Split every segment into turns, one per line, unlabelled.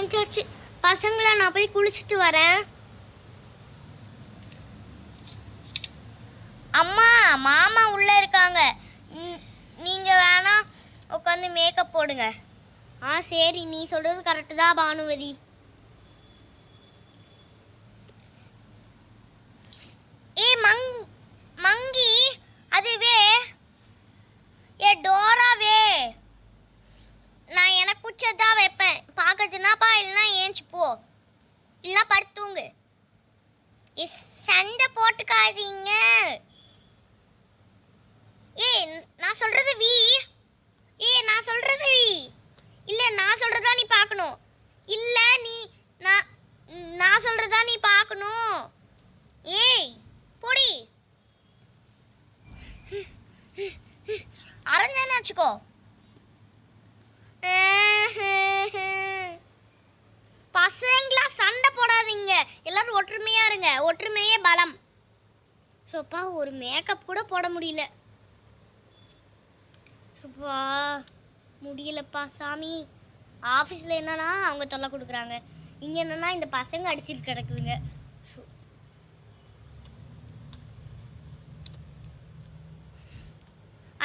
ஏஞ்சாச்சு. பசங்களா நான் போய் குளிச்சுட்டு வரேன். அம்மா மாமா உள்ள இருக்காங்க. நீங்க வேணா உட்காந்து மேக்கப் போடுங்க. சரி, நீ சொல்றது கரெக்டு தான் பானுவதி. ஏ மங்கி அதுவே ஏ டோராவே, நான் எனக்கு பிடிச்சதான் வைப்பேன். பார்க்கறதுனாப்பா இல்லைன்னா ஏஞ்சி போ, இல்லைன்னா படுத்துங்க. சண்டை போட்டுக்காதீங்க. நான் சொல்றது வி. நான் சொல்றது வி. இல்ல நான் சொல்றதா நீ பார்க்கணும். இல்ல நீ நான் சொல்றதா நீ பார்க்கணும். போடி. அரஞ்சானு வச்சுக்கோ. பசங்களா சண்டை போடாதீங்க, எல்லாரும் ஒற்றுமையா இருங்க. ஒற்றுமையே பலம். சோப்பா ஒரு மேக்கப் கூட போட முடியல. சோப்பா முடியலப்பா சாமி. ஆஃபீஸில் என்னன்னா அவங்க தொல்லை கொடுக்குறாங்க, இங்கே என்னன்னா இந்த பசங்க அடிச்சுட்டு கிடக்குதுங்க.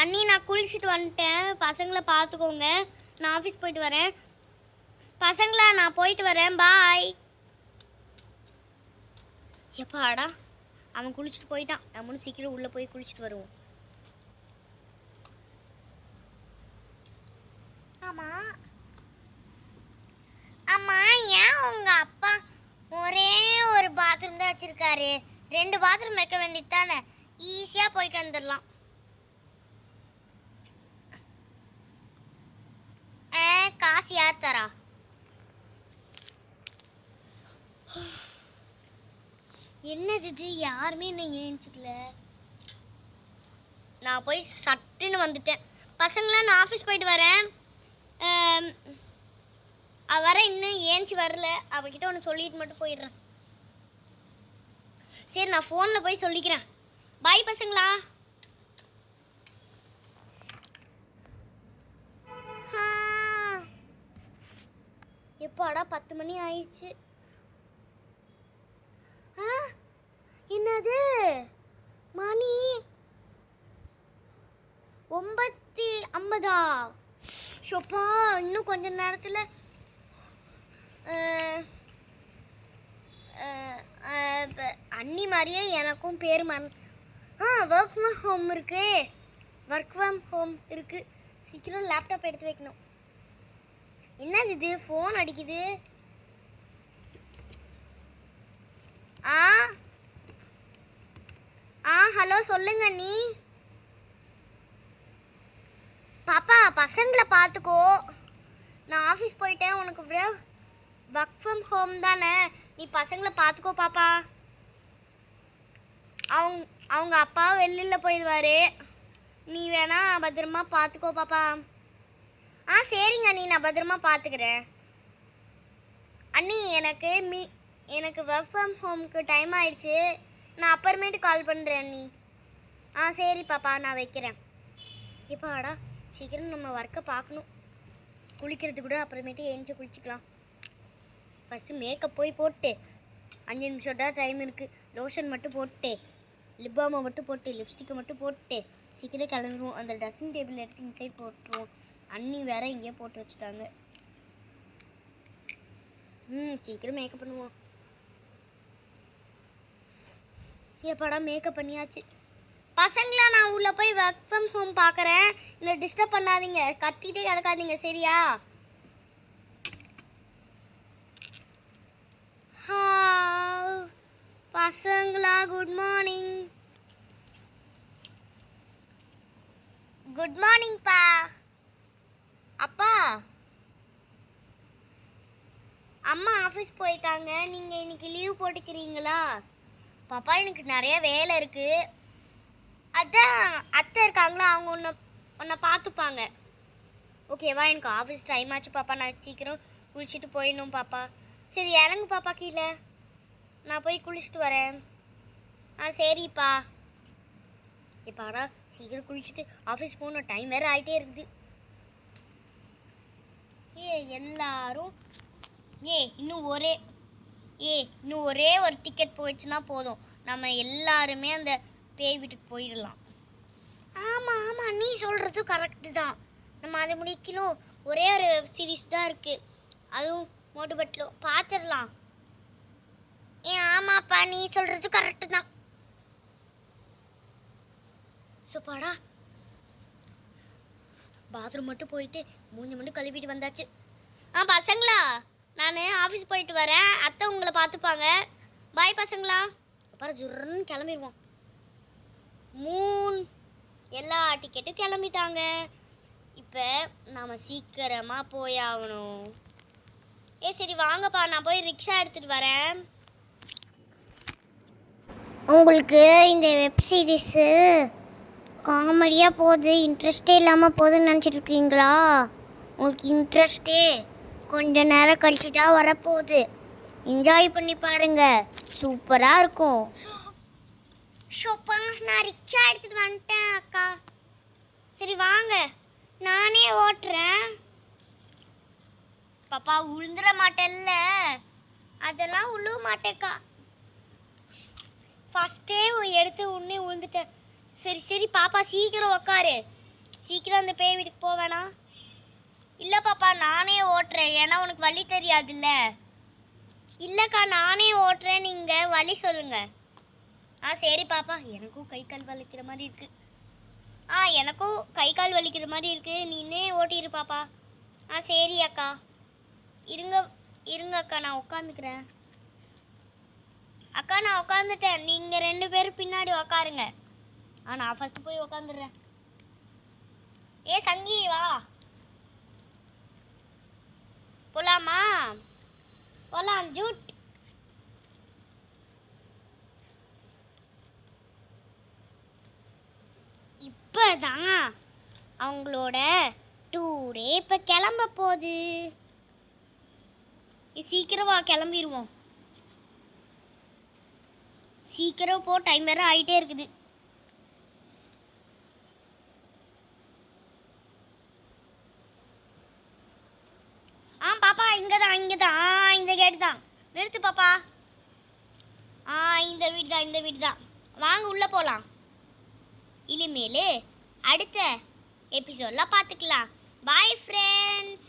அண்ணி நான் குளிச்சுட்டு வந்துட்டேன், பசங்களை பார்த்துக்கோங்க. நான் ஆஃபீஸ் போயிட்டு வரேன். பசங்களா நான் போயிட்டு வரேன், பாய். எப்பாடா அவன் குளிச்சுட்டு போயிட்டான். நம்மளும் சீக்கிரம் உள்ளே போய் குளிச்சுட்டு வருவோம். ஆமா ஏன் உங்க அப்பா ஒரே ஒரு பாத்ரூம் தான் வச்சிருக்காரு? 2 பாத்ரூம் வைக்க வேண்டியது தானே, ஈஸியா போயிட்டு வந்துடலாம். காசு யார் தரா? என்னது இது, யாருமே என்ன ஏஞ்சிக்கல. நான் போய் சட்டுன்னு வந்துட்டேன். பசங்களாம் நான் ஆஃபீஸ் போயிட்டு வரேன். வர இன்னும் ஏஞ்சி வரல. அவகிட்ட ஒன்று சொல்லிட்டு மட்டும் போயிடுறேன். சரி நான் ஃபோனில் போய் சொல்லிக்கிறேன். பாய் பசங்களா. எப்பாடா 10 மணி ஆயிடுச்சு. என்னது மணி 9:50? ஷோப்பா இன்னும் கொஞ்ச நேரத்தில் அண்ணி மாதிரியே எனக்கும் பேர் ஒர்க் ஃப்ரம் ஹோம் இருக்கு. ஒர்க் ஃப்ரம் ஹோம் இருக்கு. சீக்கிரம் லேப்டாப் எடுத்து வைக்கணும். என்னது இது, ஃபோன் அடிக்குது. ஹலோ சொல்லுங்க நீ. பாப்பா பசங்களை பார்த்துக்கோ, நான் ஆஃபீஸ் போயிட்டேன். உனக்கு ஒர்க் ஃப்ரம் ஹோம் தானே, நீ பசங்களை பார்த்துக்கோ பாப்பா. அவங்க அப்பா வெளியில் போயிடுவாரு, நீ வேணா பத்திரமா பார்த்துக்கோ பாப்பா. சரிங்க அண்ணி, நான் பத்திரமா பார்த்துக்கிறேன். அண்ணி எனக்கு ஒர்க் ஃப்ரம் ஹோம்க்கு டைம் ஆயிடுச்சு, நான் அப்புறமேட்டு கால் பண்ணுறேன் அண்ணி. சரி பாப்பா, நான் வைக்கிறேன். இப்போடா சீக்கிரம் நம்ம ஒர்க்கை பார்க்கணும். குளிக்கிறது கூட அப்புறமேட்டு எழுந்து குளிச்சுக்கலாம். ஃபஸ்ட்டு மேக்கப் போய் போட்டு 5 நிமிஷம் தான் டைம் இருக்குது. லோஷன் மட்டும் போட்டு, லிப் பாமை மட்டும் போட்டு, லிப்ஸ்டிக்கை மட்டும் போட்டு சீக்கிரம் கிளம்புவோம். அந்த ட்ரெஸ்ஸிங் டேபிள் எடுத்து இன்சைட் போட்டுருவோம். அண்ணி வேற இங்கேயே போட்டு வச்சுட்டாங்க. சீக்கிரம் மேக்கப் பண்ணுவோம். எப்படா மேக்கப் பண்ணியாச்சு. பசங்களா நான் உள்ள போய் ஒர்க் ஃப்ரம் ஹோம் பார்க்குறேன். என்னை டிஸ்டர்ப் பண்ணாதீங்க, கத்திட்டே கிடக்காதீங்க சரியா? பசங்களா குட் மார்னிங். குட் மார்னிங் பா. அப்பா அம்மா ஆஃபீஸ் போயிட்டாங்க, நீங்கள் இன்னைக்கு லீவ் போட்டுக்கிறீங்களா? பாப்பா எனக்கு நிறைய வேலை இருக்குது, அதான் அத்தை இருக்காங்களா, அவங்க உன்னை பார்த்துப்பாங்க. ஓகேவா? எனக்கு ஆஃபீஸ் டைம் ஆச்சு பாப்பா, நான் சீக்கிரம் குளிச்சுட்டு போயிடணும் பாப்பா. சரி இறங்கு பாப்பா கீழே, நான் போய் குளிச்சுட்டு வரேன். சரிப்பா. இப்பாடா சீக்கிரம் குளிச்சுட்டு ஆஃபீஸ் போகணும், டைம் வேறு ஆகிட்டே இருக்குது. எல்லாரும் இன்னும் ஒரே ஒரு டிக்கெட் போயிடுச்சுன்னா போதும், நம்ம எல்லாருமே அந்த பேய் வீட்டுக்கு போயிடலாம். ஆமாம் ஆமாம், நீ சொல்கிறது கரெக்டு தான். நம்ம அதை முடிக்கணும். ஒரே ஒரு வெப் சீரிஸ் தான் இருக்குது, அதுவும் மோட்டுபட்டில் பார்த்துடலாம். ஆமாப்பா, நீ சொல்கிறது கரெக்டு தான். சூப்பாடா, பாத்ரூம் மட்டும் போயிட்டு மூஞ்சி மட்டும் கழுவிட்டு வந்தாச்சு. பசங்களா, நான் ஆஃபீஸ் போயிட்டு வரேன். அத்தை உங்களை பார்த்துப்பாங்க. பாய் பசங்களா. அப்புறம் ஜுர்ன்னு கிளம்பிடுவோம். எல்லா டிக்கெட்டும் கிளம்பிட்டாங்க. இப்போ நாம் சீக்கிரமாக போயாகணும். சரி வாங்கப்பா, நான் போய் ரிக்ஷா எடுத்துகிட்டு வரேன். உங்களுக்கு இந்த வெப் சீரிஸு காமெடியாக போகுது, இன்ட்ரெஸ்டே இல்லாமல் போகுதுன்னு நினச்சிட்டு இருக்கீங்களா? உங்களுக்கு இன்ட்ரெஸ்டே கொஞ்ச நேரம் கழிச்சு தான் வரப்போகுது. என்ஜாய் பண்ணி பாருங்க, சூப்பராக இருக்கும். ஷோப்பா, நான் ரிக்ஷா எடுத்துகிட்டு வந்துட்டேன் அக்கா. சரி வாங்க, நானே ஓட்டுறேன். பாப்பா உளுந்துட மாட்டேல்ல? அதெல்லாம் உழுவ மாட்டேக்கா. ஃபஸ்ட்டே எடுத்து உடனே உழுந்துட்டேன். சரி சரி பாப்பா, சீக்கிரம் உக்காரு. சீக்கிரம் அந்த பேய் வீட்டுக்கு போவேனா? இல்லை பாப்பா, நானே ஓட்டுறேன். ஏன்னா உனக்கு வழி தெரியாதுல்ல. இல்லைக்கா, நானே ஓட்டுறேன், நீங்கள் வழி சொல்லுங்க. சரி பாப்பா, எனக்கும் கை கால் வலிக்கிற மாதிரி இருக்கு. எனக்கும் கை கால் வலிக்கிற மாதிரி இருக்கு. நீனே ஓட்டிரு பாப்பா. சரி அக்கா. இருங்க அக்கா, நான் உட்காந்துக்கிறேன். அக்கா நான் உட்காந்துட்டேன், நீங்கள் 2 பேரும் பின்னாடி உக்காருங்க. நான் ஃபஸ்ட்டு போய் உட்காந்துடுறேன். சங்கி வா போலாமா? போலாம் ஜூட். இப்போதாங்க அவங்களோட டூரே இப்போ கிளம்ப போகுது. சீக்கிரம் வா, கிளம்பிடுவோம். சீக்கிரம் போ, டைம் வேற ஆகிட்டே இருக்குது. பாப்பா இங்கதான் இந்த கேட்டு தான். நிறுத்து பாப்பா. இந்த வீடு தான். வாங்க உள்ள போலாம். இனிமேல் அடுத்த எபிசோட்ல பார்த்துக்கலாம். Bye friends.